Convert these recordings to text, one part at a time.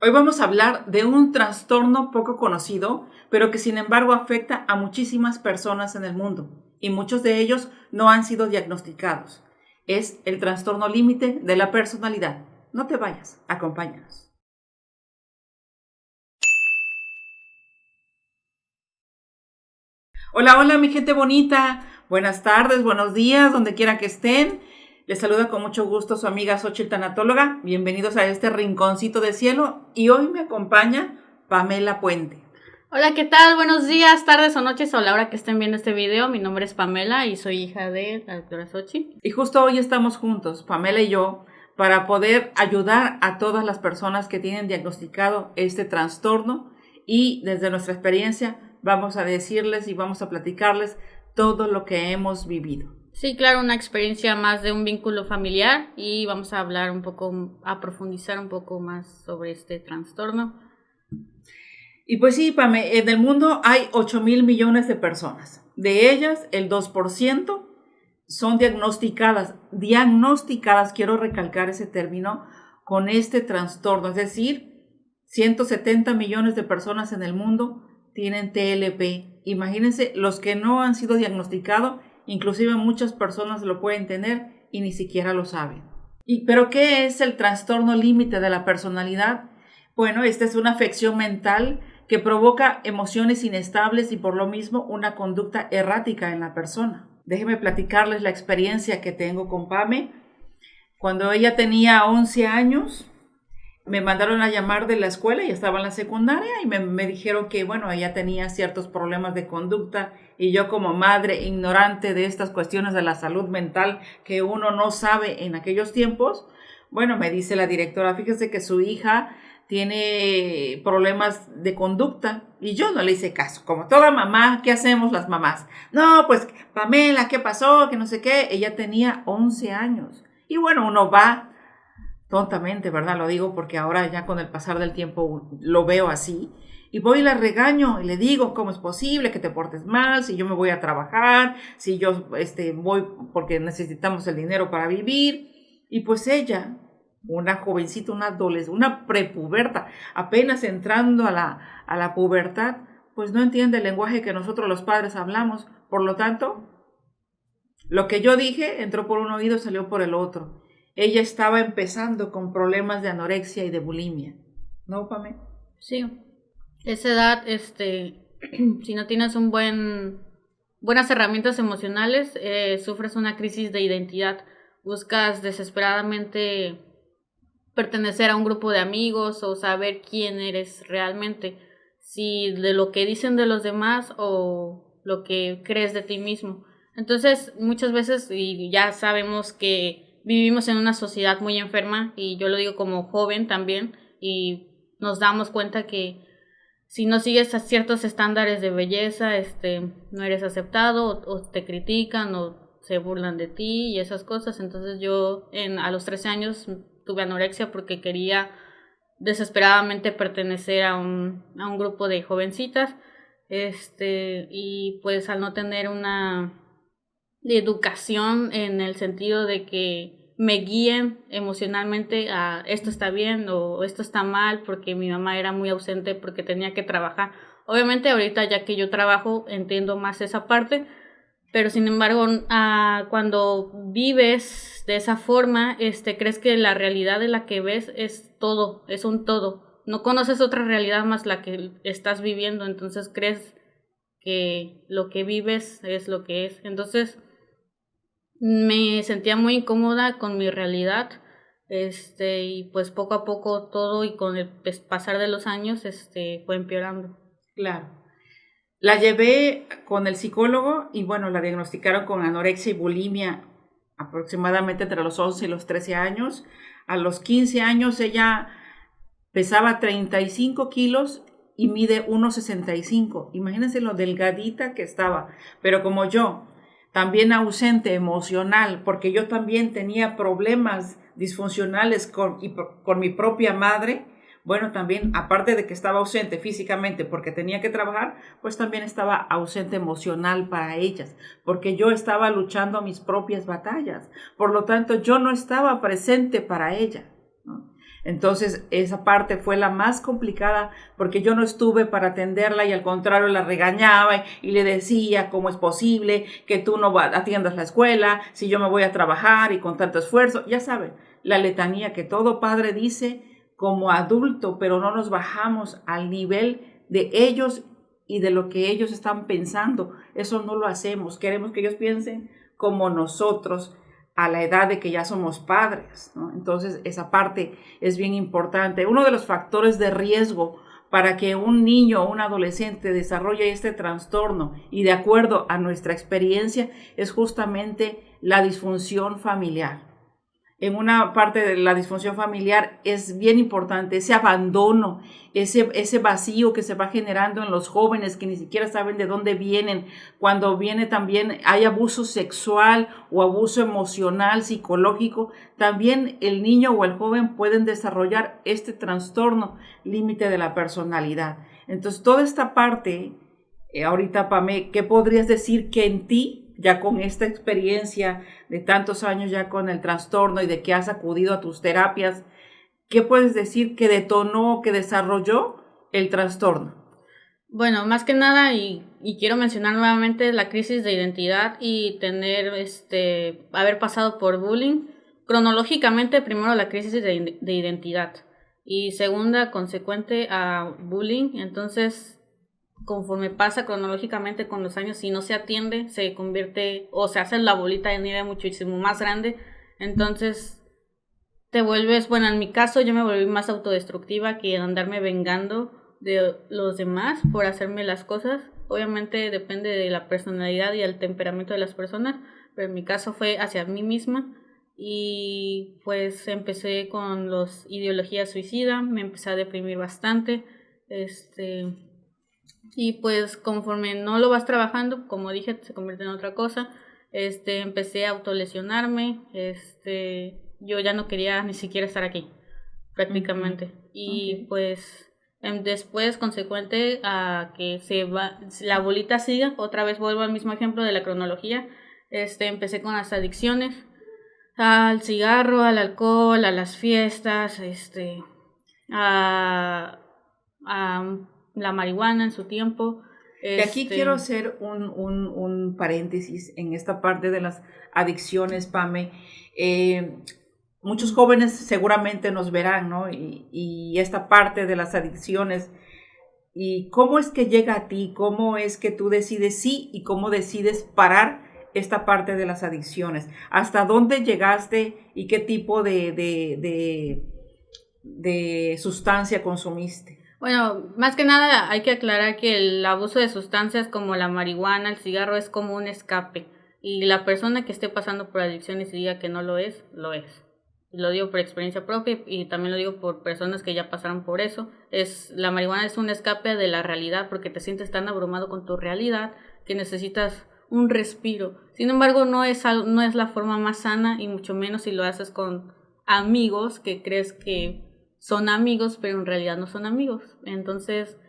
Hoy vamos a hablar de un trastorno poco conocido, pero que sin embargo afecta a muchísimas personas en el mundo y muchos de ellos no han sido diagnosticados. Es el trastorno límite de la personalidad. No te vayas, acompáñanos. Hola, hola mi gente bonita. Buenas tardes, buenos días, donde quiera que estén. Les saluda con mucho gusto su amiga Xochitl Tanatóloga. Bienvenidos a este rinconcito de cielo y hoy me acompaña Pamela Puente. Hola, ¿qué tal? Buenos días, tardes o noches o la hora que estén viendo este video. Mi nombre es Pamela y soy hija de la doctora Xochitl. Y justo hoy estamos juntos, Pamela y yo, para poder ayudar a todas las personas que tienen diagnosticado este trastorno y desde nuestra experiencia vamos a decirles y vamos a platicarles todo lo que hemos vivido. Sí, claro, una experiencia más de un vínculo familiar y vamos a hablar un poco, a profundizar un poco más sobre este trastorno. Y pues sí, Pame, en el mundo hay 8,000 millones de personas. De ellas, el 2% son diagnosticadas, quiero recalcar ese término, con este trastorno. Es decir, 170 millones de personas en el mundo tienen TLP. Imagínense los que no han sido diagnosticados, inclusive muchas personas lo pueden tener y ni siquiera lo saben. ¿Pero qué es el trastorno límite de la personalidad? Bueno, esta es una afección mental que provoca emociones inestables y por lo mismo una conducta errática en la persona. Déjenme platicarles la experiencia que tengo con Pame. Cuando ella tenía 11 años, me mandaron a llamar de la escuela y estaba en la secundaria y me dijeron que, bueno, ella tenía ciertos problemas de conducta y yo como madre ignorante de estas cuestiones de la salud mental que uno no sabe en aquellos tiempos, bueno, me dice la directora, fíjese que su hija tiene problemas de conducta y yo no le hice caso. Como toda mamá, ¿qué hacemos las mamás? No, pues Pamela, ¿qué pasó? Que no sé qué. Ella tenía 11 años. Y bueno, uno va tontamente, ¿verdad? Lo digo porque ahora ya con el pasar del tiempo lo veo así. Y voy y la regaño y le digo, ¿cómo es posible que te portes mal? Si yo me voy a trabajar, si yo voy porque necesitamos el dinero para vivir. Y pues ella, una jovencita, una adolescente, una prepuberta, apenas entrando a la pubertad, pues no entiende el lenguaje que nosotros los padres hablamos. Por lo tanto, lo que yo dije entró por un oído y salió por el otro. Ella estaba empezando con problemas de anorexia y de bulimia. ¿No, Pame? Sí, esa edad, si no tienes buenas herramientas emocionales, sufres una crisis de identidad. Buscas desesperadamente pertenecer a un grupo de amigos o saber quién eres realmente, si de lo que dicen de los demás o lo que crees de ti mismo. Entonces, muchas veces, y ya sabemos que vivimos en una sociedad muy enferma, y yo lo digo como joven también, y nos damos cuenta que si no sigues a ciertos estándares de belleza, no eres aceptado, o te critican, o se burlan de ti, y esas cosas. Entonces yo a los 13 años tuve anorexia porque quería desesperadamente pertenecer a un grupo de jovencitas, y pues al no tener una educación en el sentido de que me guíen emocionalmente a esto está bien o esto está mal, porque mi mamá era muy ausente porque tenía que trabajar. Obviamente ahorita ya que yo trabajo entiendo más esa parte, pero sin embargo cuando vives de esa forma, crees que la realidad de la que ves es todo, es un todo. No conoces otra realidad más la que estás viviendo, entonces crees que lo que vives es lo que es. Entonces me sentía muy incómoda con mi realidad, y pues poco a poco todo, y con el pasar de los años, fue empeorando. Claro. La llevé con el psicólogo y bueno, la diagnosticaron con anorexia y bulimia aproximadamente entre los 11 y los 13 años. A los 15 años ella pesaba 35 kilos y mide 1,65. Imagínense lo delgadita que estaba. Pero como yo, también ausente emocional, porque yo también tenía problemas disfuncionales con mi propia madre. Bueno, también, aparte de que estaba ausente físicamente porque tenía que trabajar, pues también estaba ausente emocional para ellas, porque yo estaba luchando mis propias batallas. Por lo tanto, yo no estaba presente para ella, ¿no? Entonces, esa parte fue la más complicada porque yo no estuve para atenderla y al contrario la regañaba y le decía cómo es posible que tú no atiendas la escuela si yo me voy a trabajar y con tanto esfuerzo. Ya saben, la letanía que todo padre dice como adulto, pero no nos bajamos al nivel de ellos y de lo que ellos están pensando. Eso no lo hacemos. Queremos que ellos piensen como nosotros a la edad de que ya somos padres, ¿no? Entonces, esa parte es bien importante. Uno de los factores de riesgo para que un niño o un adolescente desarrolle este trastorno y de acuerdo a nuestra experiencia es justamente la disfunción familiar. En una parte de la disfunción familiar es bien importante ese abandono, ese vacío que se va generando en los jóvenes que ni siquiera saben de dónde vienen. Cuando viene también hay abuso sexual o abuso emocional, psicológico, también el niño o el joven pueden desarrollar este trastorno límite de la personalidad. Entonces, toda esta parte, ahorita, Pamé, ¿qué podrías decir que en ti, ya con esta experiencia de tantos años ya con el trastorno y de que has acudido a tus terapias, qué puedes decir que detonó, que desarrolló el trastorno? Bueno, más que nada, y quiero mencionar nuevamente la crisis de identidad y haber pasado por bullying. Cronológicamente, primero la crisis de identidad y segunda, consecuente a bullying. Entonces, conforme pasa cronológicamente con los años, si no se atiende, se convierte o se hace la bolita de nieve muchísimo más grande. Entonces te vuelves, bueno, en mi caso yo me volví más autodestructiva que andarme vengando de los demás por hacerme las cosas. Obviamente depende de la personalidad y el temperamento de las personas, pero en mi caso fue hacia mí misma. Y pues empecé con las ideologías suicidas, me empecé a deprimir bastante, y pues conforme no lo vas trabajando, como dije, se convierte en otra cosa. Empecé a autolesionarme, yo ya no quería ni siquiera estar aquí, prácticamente. Y pues después, consecuente a que la bolita siga, otra vez vuelvo al mismo ejemplo de la cronología, empecé con las adicciones, al cigarro, al alcohol, a las fiestas, a la marihuana en su tiempo. Y aquí quiero hacer un paréntesis en esta parte de las adicciones, Pame. Muchos jóvenes seguramente nos verán, ¿no? Y esta parte de las adicciones. ¿Y cómo es que llega a ti? ¿Cómo es que tú decides sí y cómo decides parar esta parte de las adicciones? ¿Hasta dónde llegaste y qué tipo de sustancia consumiste? Bueno, más que nada hay que aclarar que el abuso de sustancias como la marihuana, el cigarro es como un escape. Y la persona que esté pasando por adicciones y diga que no lo es, lo es. Lo digo por experiencia propia y también lo digo por personas que ya pasaron por eso. La marihuana es un escape de la realidad porque te sientes tan abrumado con tu realidad que necesitas un respiro. Sin embargo, no es la forma más sana y mucho menos si lo haces con amigos que crees que son amigos, pero en realidad no son amigos. Entonces,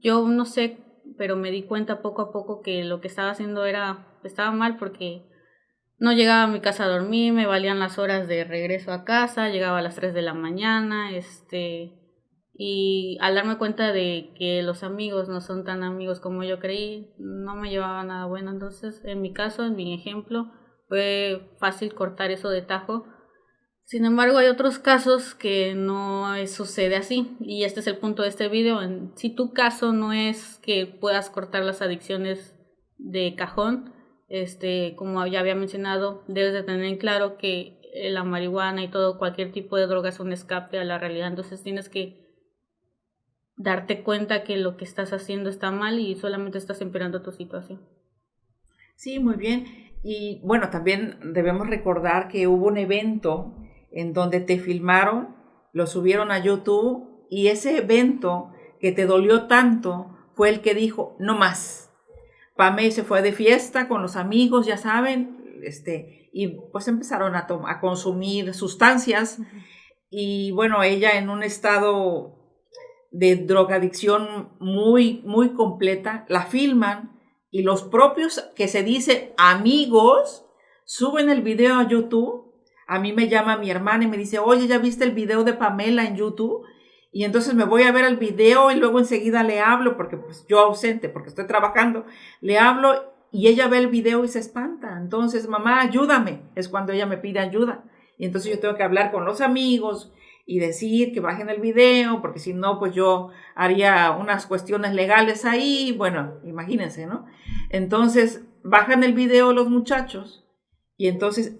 yo no sé, pero me di cuenta poco a poco que lo que estaba haciendo estaba mal porque no llegaba a mi casa a dormir, me valían las horas de regreso a casa, llegaba a las 3 de la mañana, y al darme cuenta de que los amigos no son tan amigos como yo creí, no me llevaba nada bueno. Entonces, en mi caso, en mi ejemplo, fue fácil cortar eso de tajo. Sin embargo, hay otros casos que no sucede así, y este es el punto de este video. Si tu caso no es que puedas cortar las adicciones de cajón, como ya había mencionado, debes de tener en claro que la marihuana y cualquier tipo de droga es un escape a la realidad. Entonces tienes que darte cuenta que lo que estás haciendo está mal y solamente estás empeorando tu situación. Sí, muy bien. Y bueno, también debemos recordar que hubo un evento en donde te filmaron, lo subieron a YouTube, y ese evento que te dolió tanto fue el que dijo, no más. Pame se fue de fiesta con los amigos, ya saben, y pues empezaron a consumir sustancias, y bueno, ella en un estado de drogadicción muy, muy completa, la filman, y los propios que se dice amigos suben el video a YouTube A mí me llama mi hermana y me dice, oye, ¿ya viste el video de Pamela en YouTube? Y entonces me voy a ver el video y luego enseguida le hablo, porque pues yo ausente, porque estoy trabajando, le hablo y ella ve el video y se espanta. Entonces, mamá, ayúdame. Es cuando ella me pide ayuda. Y entonces yo tengo que hablar con los amigos y decir que bajen el video, porque si no, pues yo haría unas cuestiones legales ahí. Bueno, imagínense, ¿no? Entonces, bajan el video los muchachos y entonces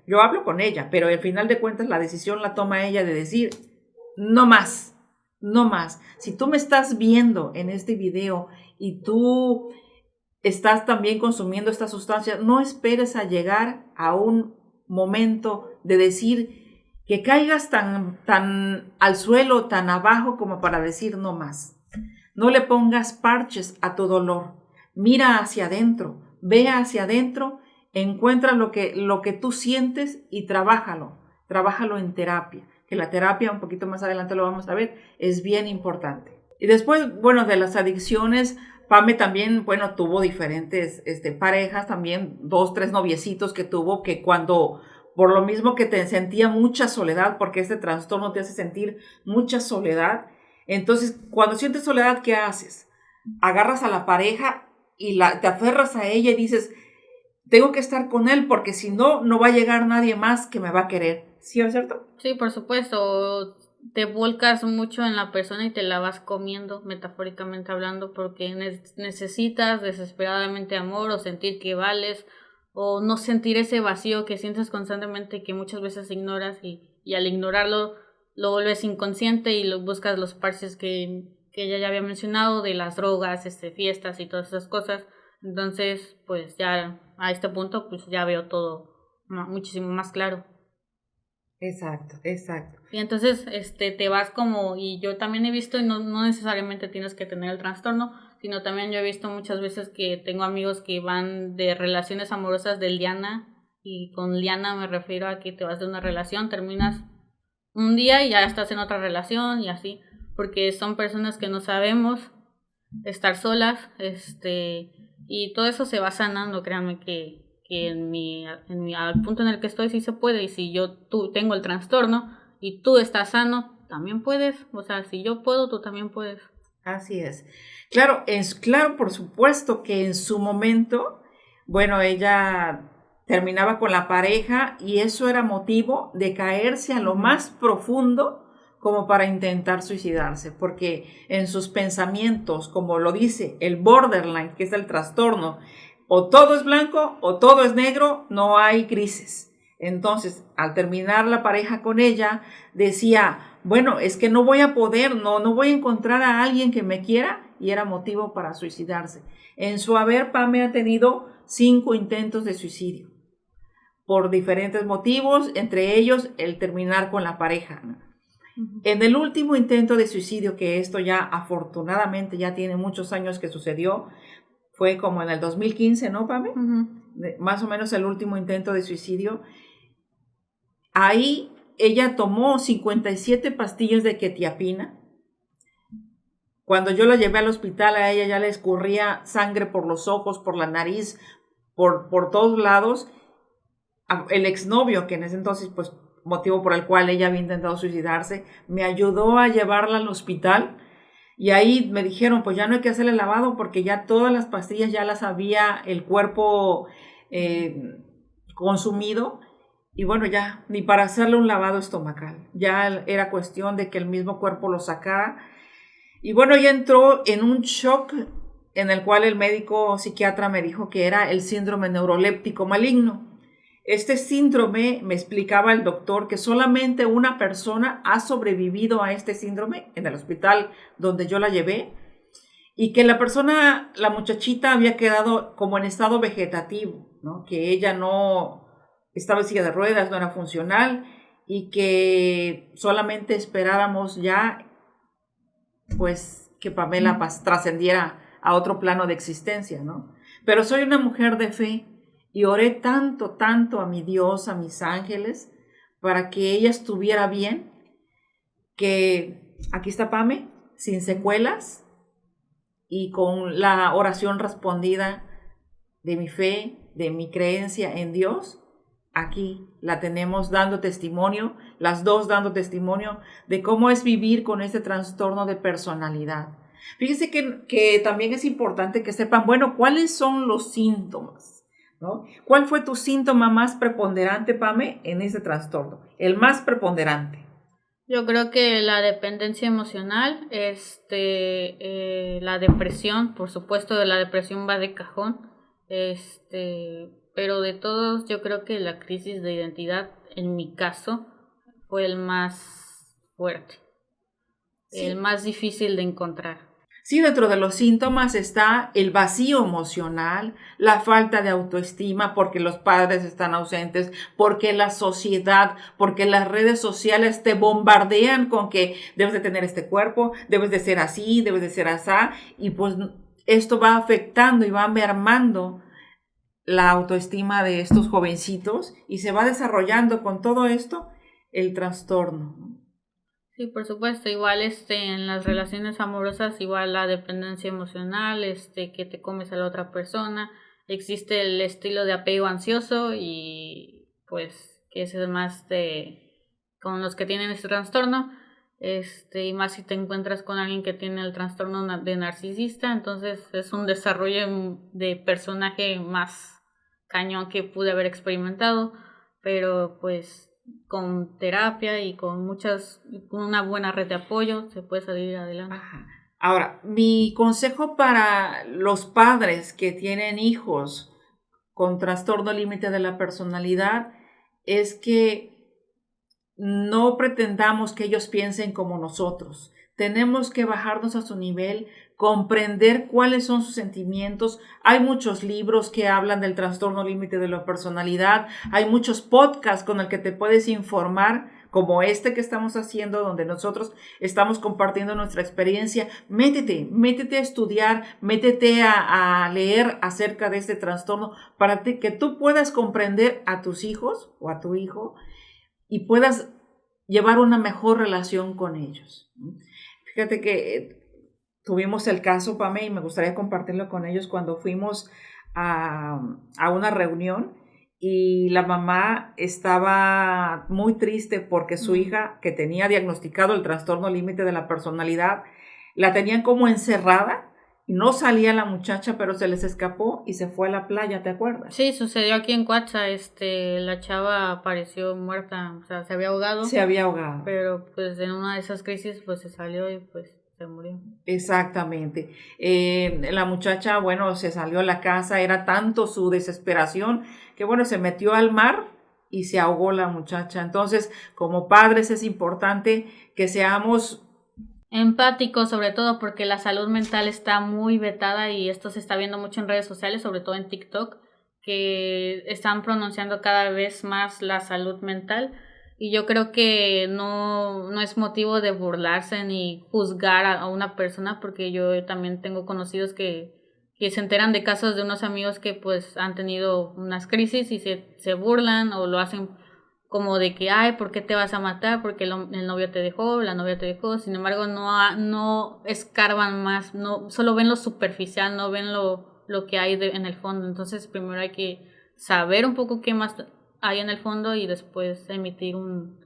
yo hablo con ella, pero al final de cuentas la decisión la toma ella de decir, no más, no más. Si tú me estás viendo en este video y tú estás también consumiendo esta sustancia, no esperes a llegar a un momento de decir que caigas tan al suelo, tan abajo como para decir no más. No le pongas parches a tu dolor. Mira hacia adentro, ve hacia adentro, encuentra lo que tú sientes y trabájalo en terapia. Que la terapia, un poquito más adelante lo vamos a ver, es bien importante. Y después, bueno, de las adicciones, Pame también, bueno, tuvo diferentes parejas, también 2, 3 noviecitos que tuvo, que cuando, por lo mismo que te sentía mucha soledad, porque este trastorno te hace sentir mucha soledad, entonces cuando sientes soledad, ¿qué haces? Agarras a la pareja y te aferras a ella y dices, tengo que estar con él porque si no, no va a llegar nadie más que me va a querer. ¿Sí es cierto? Sí, por supuesto. Te volcas mucho en la persona y te la vas comiendo, metafóricamente hablando, porque necesitas desesperadamente amor o sentir que vales o no sentir ese vacío que sientes constantemente que muchas veces ignoras y al ignorarlo lo vuelves inconsciente y buscas los parches que ella ya había mencionado de las drogas, fiestas y todas esas cosas. Entonces, pues ya a este punto pues ya veo todo muchísimo más claro. Exacto. Y entonces te vas como, y yo también he visto, y no necesariamente tienes que tener el trastorno, sino también yo he visto muchas veces que tengo amigos que van de relaciones amorosas de liana, y con liana me refiero a que te vas de una relación, terminas un día y ya estás en otra relación y así, porque son personas que no sabemos estar solas, y todo eso se va sanando, créanme que al punto en el que estoy sí se puede, y si tú tengo el trastorno y tú estás sano, también puedes, o sea, si yo puedo, tú también puedes. Así es. Claro, claro, por supuesto que en su momento, bueno, ella terminaba con la pareja y eso era motivo de caerse a lo más profundo como para intentar suicidarse, porque en sus pensamientos, como lo dice el borderline, que es el trastorno, o todo es blanco o todo es negro, no hay grises. Entonces, al terminar la pareja con ella, decía, bueno, es que no voy a poder, no voy a encontrar a alguien que me quiera, y era motivo para suicidarse. En su haber, Pame ha tenido 5 intentos de suicidio por diferentes motivos, entre ellos el terminar con la pareja. En el último intento de suicidio, que esto ya afortunadamente ya tiene muchos años que sucedió, fue como en el 2015, ¿no, Pame? Más o menos el último intento de suicidio. Ahí ella tomó 57 pastillas de quetiapina. Cuando yo la llevé al hospital, a ella ya le escurría sangre por los ojos, por la nariz, por todos lados. El exnovio, que en ese entonces, pues, motivo por el cual ella había intentado suicidarse, me ayudó a llevarla al hospital. Y ahí me dijeron, pues ya no hay que hacerle lavado porque ya todas las pastillas ya las había el cuerpo consumido. Y bueno, ya ni para hacerle un lavado estomacal. Ya era cuestión de que el mismo cuerpo lo sacara. Y bueno, ella entró en un shock en el cual el médico psiquiatra me dijo que era el síndrome neuroléptico maligno. Este síndrome, me explicaba el doctor, que solamente una persona ha sobrevivido a este síndrome en el hospital donde yo la llevé, y que la muchachita había quedado como en estado vegetativo, ¿no? Que ella no estaba en silla de ruedas, no era funcional, y que solamente esperábamos ya, pues, que Pamela trascendiera a otro plano de existencia, ¿no? Pero soy una mujer de fe, y oré tanto a mi Dios, a mis ángeles, para que ella estuviera bien, que aquí está Pame, sin secuelas, y con la oración respondida de mi fe, de mi creencia en Dios, aquí la tenemos dando testimonio, las dos dando testimonio de cómo es vivir con este trastorno de personalidad. Fíjense que también es importante que sepan, bueno, ¿cuáles son los síntomas? ¿No? ¿Cuál fue tu síntoma más preponderante, Pame, en este trastorno? El más preponderante. Yo creo que la dependencia emocional, la depresión, por supuesto, de la depresión va de cajón, pero de todos yo creo que la crisis de identidad, en mi caso, fue el más fuerte, sí, el más difícil de encontrar. Sí, dentro de los síntomas está el vacío emocional, la falta de autoestima porque los padres están ausentes, porque la sociedad, porque las redes sociales te bombardean con que debes de tener este cuerpo, debes de ser así, debes de ser asá, y pues esto va afectando y va mermando la autoestima de estos jovencitos y se va desarrollando con todo esto el trastorno. Sí, por supuesto, igual en las relaciones amorosas, igual la dependencia emocional, que te comes a la otra persona, existe el estilo de apego ansioso y pues que ese es más con los que tienen este trastorno, y más si te encuentras con alguien que tiene el trastorno de narcisista, entonces es un desarrollo de personaje más cañón que pude haber experimentado, pero pues con terapia y con una buena red de apoyo se puede salir adelante. Ajá. Ahora, mi consejo para los padres que tienen hijos con trastorno límite de la personalidad es que no pretendamos que ellos piensen como nosotros. Tenemos que bajarnos a su nivel, comprender cuáles son sus sentimientos. Hay muchos libros que hablan del trastorno límite de la personalidad. Hay muchos podcasts con el que te puedes informar, como este que estamos haciendo, donde nosotros estamos compartiendo nuestra experiencia. Métete a estudiar, métete a leer acerca de este trastorno para que tú puedas comprender a tus hijos o a tu hijo y puedas llevar una mejor relación con ellos. Fíjate que tuvimos el caso, Pame, y me gustaría compartirlo con ellos cuando fuimos a una reunión y la mamá estaba muy triste porque su hija, que tenía diagnosticado el trastorno límite de la personalidad, la tenían como encerrada. No salía la muchacha, pero se les escapó y se fue a la playa, ¿te acuerdas? Sí, sucedió aquí en Cuatza, la chava apareció muerta, o sea, se había ahogado. Se había ahogado. Pero pues en una de esas crisis pues se salió y pues se murió. Exactamente. La muchacha, bueno, se salió a la casa, era tanto su desesperación que, bueno, se metió al mar y se ahogó la muchacha. Entonces, como padres es importante que seamos empáticos, sobre todo porque la salud mental está muy vetada y esto se está viendo mucho en redes sociales, sobre todo en TikTok, que están pronunciando cada vez más la salud mental. Y yo creo que no es motivo de burlarse ni juzgar a una persona, porque yo también tengo conocidos que se enteran de casos de unos amigos que pues han tenido unas crisis y se burlan o lo hacen como de que, ay, ¿por qué te vas a matar? Porque el novio te dejó, la novia te dejó. Sin embargo, no escarban más, no solo ven lo superficial, no ven lo que hay en el fondo. Entonces, primero hay que saber un poco qué más hay en el fondo y después emitir un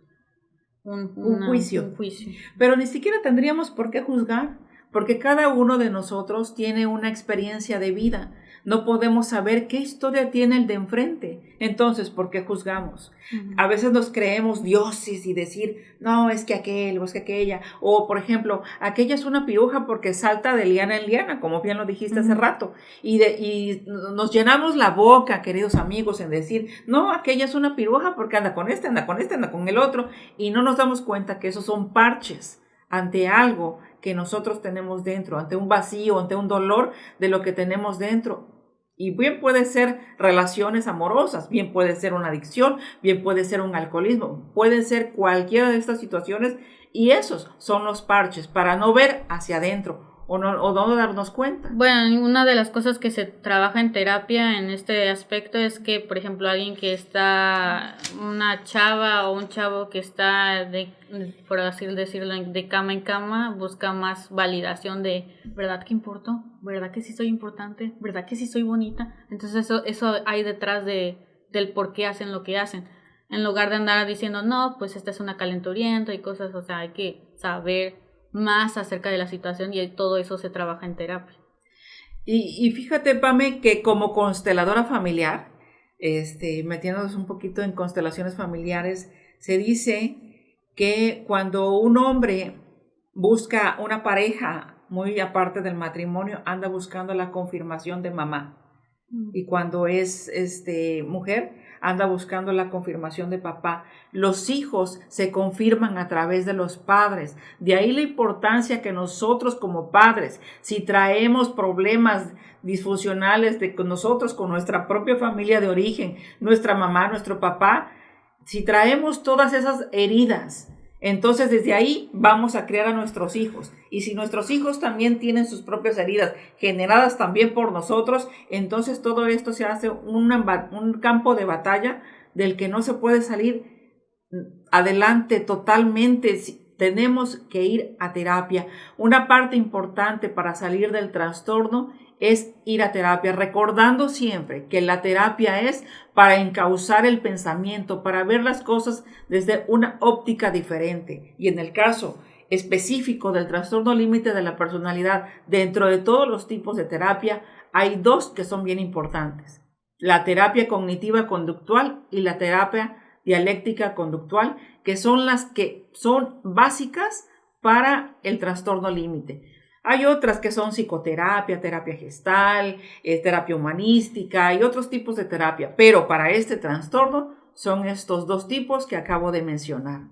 juicio. juicio. Pero ni siquiera tendríamos por qué juzgar, porque cada uno de nosotros tiene una experiencia de vida. No podemos saber qué historia tiene el de enfrente. Entonces, ¿por qué juzgamos? Uh-huh. A veces nos creemos dioses y decir, no, es que aquel o es que aquella. O, por ejemplo, aquella es una piruja porque salta de liana en liana, como bien lo dijiste hace rato. Y nos llenamos la boca, queridos amigos, en decir, no, aquella es una piruja porque anda con este, anda con este, anda con el otro. Y no nos damos cuenta que esos son parches ante algo que nosotros tenemos dentro, ante un vacío, ante un dolor de lo que tenemos dentro. Y bien puede ser relaciones amorosas, bien puede ser una adicción, bien puede ser un alcoholismo, puede ser cualquiera de estas situaciones y esos son los parches para no ver hacia adentro o no darnos cuenta. Bueno, una de las cosas que se trabaja en terapia en este aspecto es que, por ejemplo, alguien que está, una chava o un chavo que está, por así decirlo, de cama en cama, busca más validación de, ¿verdad que importo? ¿Verdad que sí soy importante? ¿Verdad que sí soy bonita? Entonces eso hay detrás de del por qué hacen lo que hacen, en lugar de andar diciendo, no, pues esta es una calenturienta y cosas, o sea, hay que saber más acerca de la situación y todo eso se trabaja en terapia. Y fíjate, Pame, que como consteladora familiar, metiéndonos un poquito en constelaciones familiares, se dice que cuando un hombre busca una pareja muy aparte del matrimonio, anda buscando la confirmación de mamá. Y cuando es mujer, anda buscando la confirmación de papá. Los hijos se confirman a través de los padres. De ahí la importancia que nosotros como padres, si traemos problemas disfuncionales nosotros con nuestra propia familia de origen, nuestra mamá, nuestro papá, si traemos todas esas heridas, entonces desde ahí vamos a criar a nuestros hijos. Y si nuestros hijos también tienen sus propias heridas generadas también por nosotros, entonces todo esto se hace un campo de batalla del que no se puede salir adelante totalmente. Tenemos que ir a terapia. Una parte importante para salir del trastorno es ir a terapia, recordando siempre que la terapia es para encauzar el pensamiento, para ver las cosas desde una óptica diferente. Y en el caso específico del trastorno límite de la personalidad, dentro de todos los tipos de terapia, hay dos que son bien importantes: la terapia cognitiva conductual y la terapia dialéctica conductual, que son las que son básicas para el trastorno límite. Hay otras que son psicoterapia, terapia gestal, terapia humanística y otros tipos de terapia, pero para este trastorno son estos dos tipos que acabo de mencionar.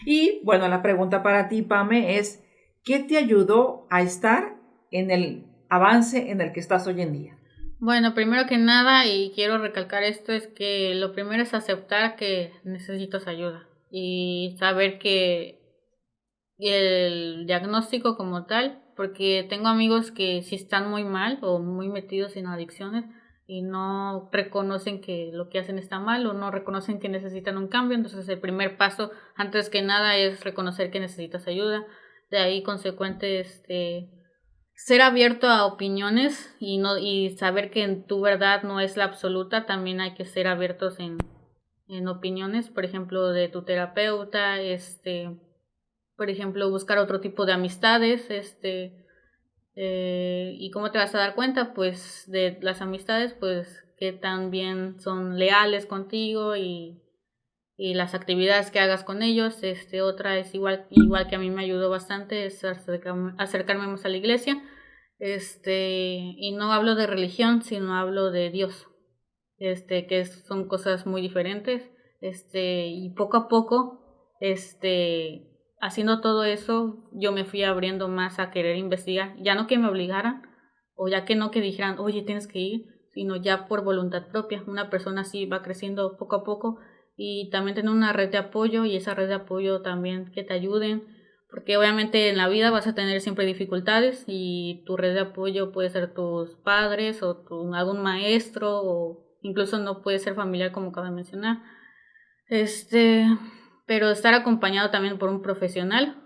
Y bueno, la pregunta para ti, Pame, es ¿qué te ayudó a estar en el avance en el que estás hoy en día? Bueno, primero que nada, y quiero recalcar esto, es que lo primero es aceptar que necesitas ayuda y saber que el diagnóstico como tal, porque tengo amigos que sí están muy mal o muy metidos en adicciones y no reconocen que lo que hacen está mal o no reconocen que necesitan un cambio. Entonces el primer paso, antes que nada, es reconocer que necesitas ayuda. De ahí consecuente ser abierto a opiniones y saber que en tu verdad no es la absoluta. También hay que ser abiertos en opiniones, por ejemplo, de tu terapeuta, por ejemplo, buscar otro tipo de amistades, y cómo te vas a dar cuenta, pues, de las amistades, pues, que también son leales contigo y las actividades que hagas con ellos. Otra es igual que a mí me ayudó bastante, es acercarme más a la iglesia, y no hablo de religión, sino hablo de Dios, que son cosas muy diferentes, y poco a poco, haciendo todo eso, yo me fui abriendo más a querer investigar, ya no que me obligaran, o ya que no que dijeran, oye, tienes que ir, sino ya por voluntad propia. Una persona así va creciendo poco a poco, y también tener una red de apoyo, y esa red de apoyo también que te ayuden, porque obviamente en la vida vas a tener siempre dificultades, y tu red de apoyo puede ser tus padres, o algún maestro, o incluso no puede ser familiar, como acabo de mencionar, pero estar acompañado también por un profesional,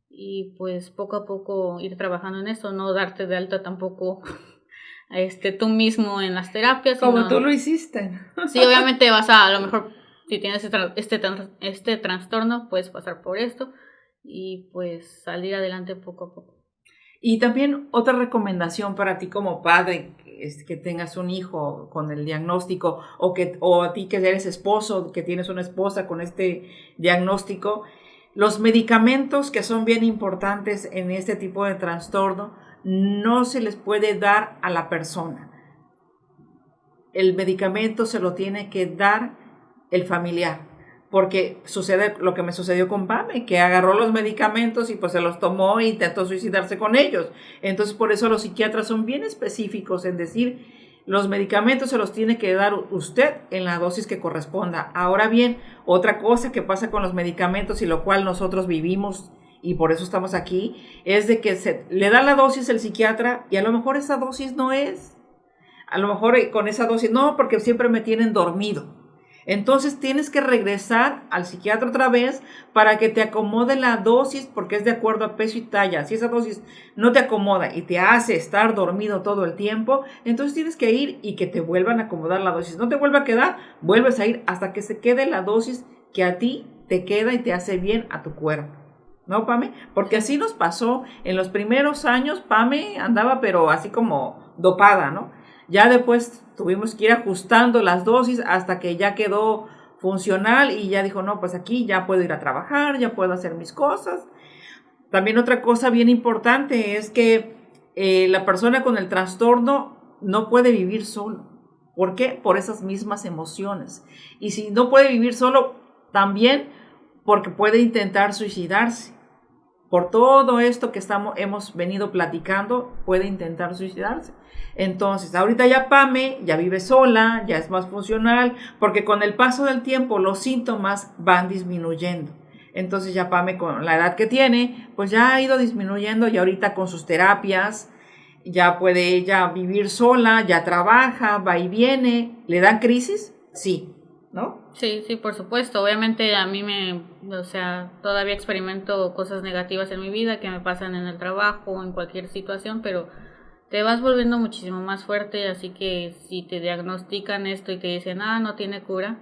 y pues poco a poco ir trabajando en eso, no darte de alta tampoco tú mismo en las terapias. Como tú lo hiciste. Sí, obviamente vas a lo mejor, si tienes este trastorno, puedes pasar por esto y pues salir adelante poco a poco. Y también otra recomendación para ti como padre, que tengas un hijo con el diagnóstico, o a ti que eres esposo, que tienes una esposa con este diagnóstico, los medicamentos que son bien importantes en este tipo de trastorno no se les puede dar a la persona. El medicamento se lo tiene que dar el familiar. Porque sucede lo que me sucedió con Pame, que agarró los medicamentos y pues se los tomó e intentó suicidarse con ellos. Entonces por eso los psiquiatras son bien específicos en decir, los medicamentos se los tiene que dar usted en la dosis que corresponda. Ahora bien, otra cosa que pasa con los medicamentos y lo cual nosotros vivimos y por eso estamos aquí, es de que le da la dosis el psiquiatra y a lo mejor esa dosis no es. A lo mejor con esa dosis, no, porque siempre me tienen dormido. Entonces tienes que regresar al psiquiatra otra vez para que te acomode la dosis, porque es de acuerdo a peso y talla. Si esa dosis no te acomoda y te hace estar dormido todo el tiempo, entonces tienes que ir y que te vuelvan a acomodar la dosis. No te vuelva a quedar, vuelves a ir hasta que se quede la dosis que a ti te queda y te hace bien a tu cuerpo. ¿No, Pame? Porque así nos pasó. En los primeros años, Pame andaba pero así como dopada, ¿no? Ya después tuvimos que ir ajustando las dosis hasta que ya quedó funcional y ya dijo, no, pues aquí ya puedo ir a trabajar, ya puedo hacer mis cosas. También otra cosa bien importante es que la persona con el trastorno no puede vivir solo. ¿Por qué? Por esas mismas emociones. Y si no puede vivir solo, también porque puede intentar suicidarse. Por todo esto que hemos venido platicando, puede intentar suicidarse. Entonces, ahorita ya Pame ya vive sola, ya es más funcional, porque con el paso del tiempo los síntomas van disminuyendo. Entonces ya Pame, con la edad que tiene, pues ya ha ido disminuyendo y ahorita con sus terapias ya puede ella vivir sola, ya trabaja, va y viene. ¿Le dan crisis? Sí, ¿no? Sí, sí, por supuesto. Obviamente a mí todavía experimento cosas negativas en mi vida que me pasan en el trabajo o en cualquier situación, pero te vas volviendo muchísimo más fuerte, así que si te diagnostican esto y te dicen, no tiene cura,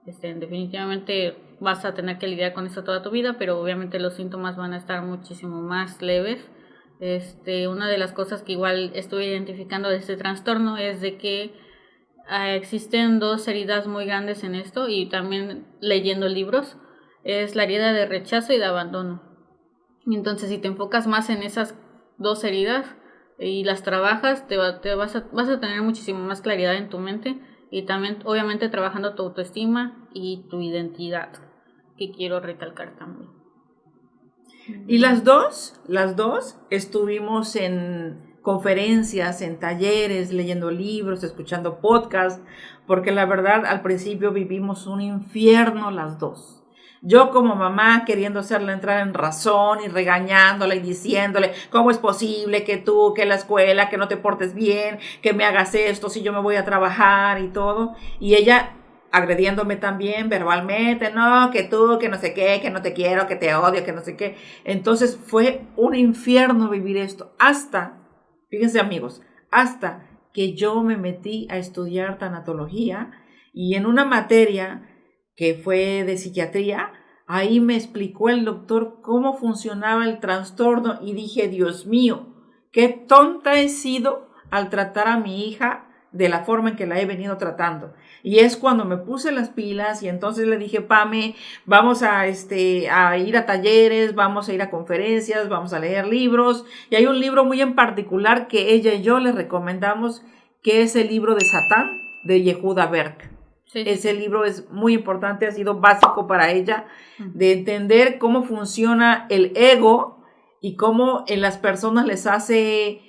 definitivamente vas a tener que lidiar con esto toda tu vida, pero obviamente los síntomas van a estar muchísimo más leves. Una de las cosas que igual estuve identificando de este trastorno es de que existen dos heridas muy grandes en esto, y también leyendo libros, es la herida de rechazo y de abandono. Entonces, si te enfocas más en esas dos heridas y las trabajas, vas a tener muchísimo más claridad en tu mente, y también obviamente trabajando tu autoestima y tu identidad, que quiero recalcar también. Y las dos estuvimos en conferencias, en talleres, leyendo libros, escuchando podcasts, porque la verdad al principio vivimos un infierno las dos. Yo como mamá queriendo hacerla entrar en razón y regañándola y diciéndole, ¿cómo es posible que tú, que la escuela, que no te portes bien, que me hagas esto si yo me voy a trabajar y todo? Y ella agrediéndome también verbalmente, no, que tú, que no sé qué, que no te quiero, que te odio, que no sé qué. Entonces fue un infierno vivir esto, fíjense amigos, hasta que yo me metí a estudiar tanatología, y en una materia que fue de psiquiatría, ahí me explicó el doctor cómo funcionaba el trastorno y dije, Dios mío, qué tonta he sido al tratar a mi hija de la forma en que la he venido tratando. Y es cuando me puse las pilas y entonces le dije, Pame, vamos a ir a talleres, vamos a ir a conferencias, vamos a leer libros. Y hay un libro muy en particular que ella y yo le recomendamos, que es el libro de Satán, de Yehuda Berk. Sí. Ese libro es muy importante, ha sido básico para ella, de entender cómo funciona el ego y cómo en las personas les hace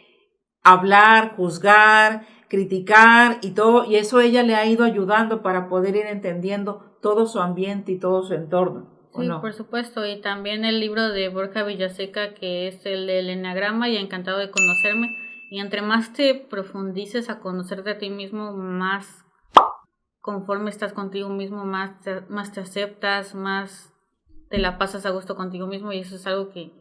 hablar, juzgar, criticar y todo, y eso ella le ha ido ayudando para poder ir entendiendo todo su ambiente y todo su entorno. Sí, no? Por supuesto, y también el libro de Borja Villaseca, que es el del Eneagrama y Encantado de Conocerme, y entre más te profundices a conocerte a ti mismo, más conforme estás contigo mismo, más te aceptas, más te la pasas a gusto contigo mismo, y eso es algo que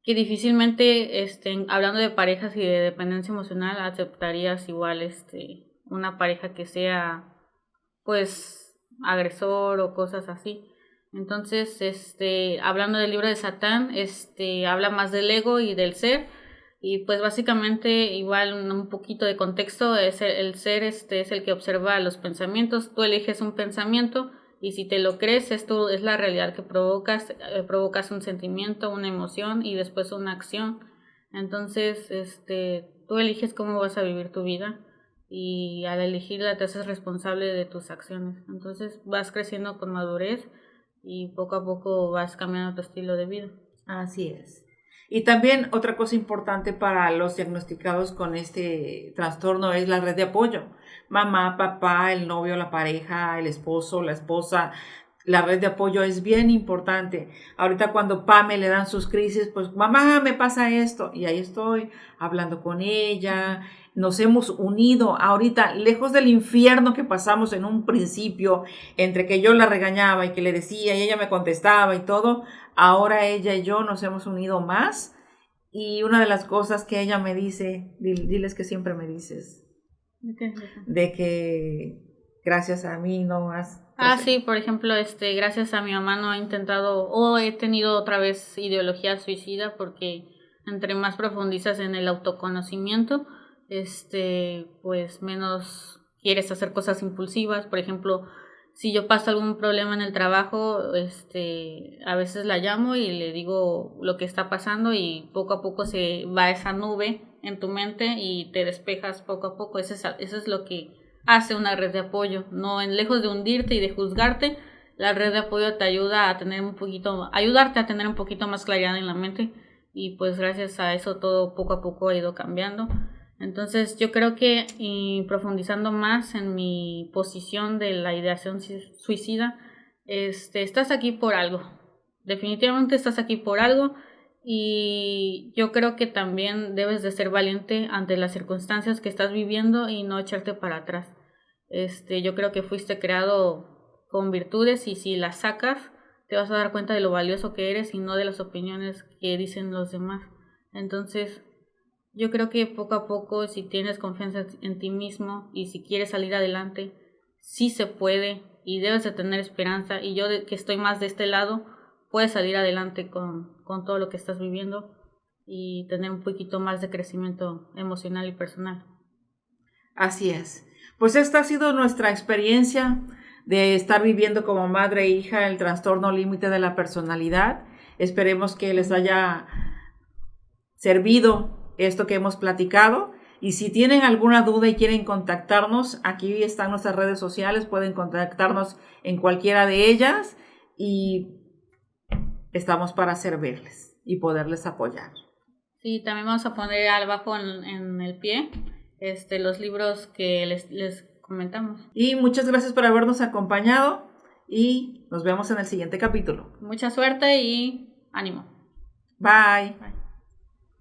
difícilmente, hablando de parejas y de dependencia emocional, aceptarías igual una pareja que sea, pues, agresor o cosas así. Entonces, hablando del libro de Satán, habla más del ego y del ser, y pues básicamente igual un poquito de contexto, es el ser es el que observa los pensamientos. Tú eliges un pensamiento, y si te lo crees, esto es la realidad que provocas un sentimiento, una emoción y después una acción. Entonces, tú eliges cómo vas a vivir tu vida, y al elegirla te haces responsable de tus acciones. Entonces vas creciendo con madurez y poco a poco vas cambiando tu estilo de vida. Así es. Y también otra cosa importante para los diagnosticados con este trastorno es la red de apoyo. Mamá, papá, el novio, la pareja, el esposo, la esposa, La red de apoyo es bien importante. Ahorita cuando Pame le dan sus crisis, pues mamá, me pasa esto. Y ahí estoy hablando con ella. Nos hemos unido ahorita, lejos del infierno que pasamos en un principio, entre que yo la regañaba y que le decía y ella me contestaba y todo. Ahora ella y yo nos hemos unido más. Y una de las cosas que ella me dice, diles que siempre me dices, Okay. de que gracias a mí no has... Sí, por ejemplo, gracias a mi mamá no he intentado o he tenido otra vez ideología suicida, porque entre más profundizas en el autoconocimiento, pues menos quieres hacer cosas impulsivas. Por ejemplo, si yo paso algún problema en el trabajo, a veces la llamo y le digo lo que está pasando y poco a poco se va esa nube en tu mente y te despejas poco a poco. Eso es lo que hace una red de apoyo, no lejos de hundirte y de juzgarte. La red de apoyo te ayuda a ayudarte a tener un poquito más claridad en la mente, y pues gracias a eso todo poco a poco ha ido cambiando. Entonces yo creo que, y profundizando más en mi posición de la ideación suicida, estás aquí por algo, definitivamente estás aquí por algo, y yo creo que también debes de ser valiente ante las circunstancias que estás viviendo y no echarte para atrás. Yo creo que fuiste creado con virtudes, y si las sacas te vas a dar cuenta de lo valioso que eres y no de las opiniones que dicen los demás. Entonces yo creo que poco a poco, si tienes confianza en ti mismo y si quieres salir adelante, sí se puede, y debes de tener esperanza, y yo que estoy más de este lado, puedes salir adelante con todo lo que estás viviendo y tener un poquito más de crecimiento emocional y personal. Así es. Pues esta ha sido nuestra experiencia de estar viviendo como madre e hija el trastorno límite de la personalidad. Esperemos que les haya servido esto que hemos platicado. Y si tienen alguna duda y quieren contactarnos, aquí están nuestras redes sociales, pueden contactarnos en cualquiera de ellas y estamos para servirles y poderles apoyar. Sí, también vamos a poner abajo en el pie los libros que les comentamos. Y muchas gracias por habernos acompañado y nos vemos en el siguiente capítulo. Mucha suerte y ánimo. Bye. Bye.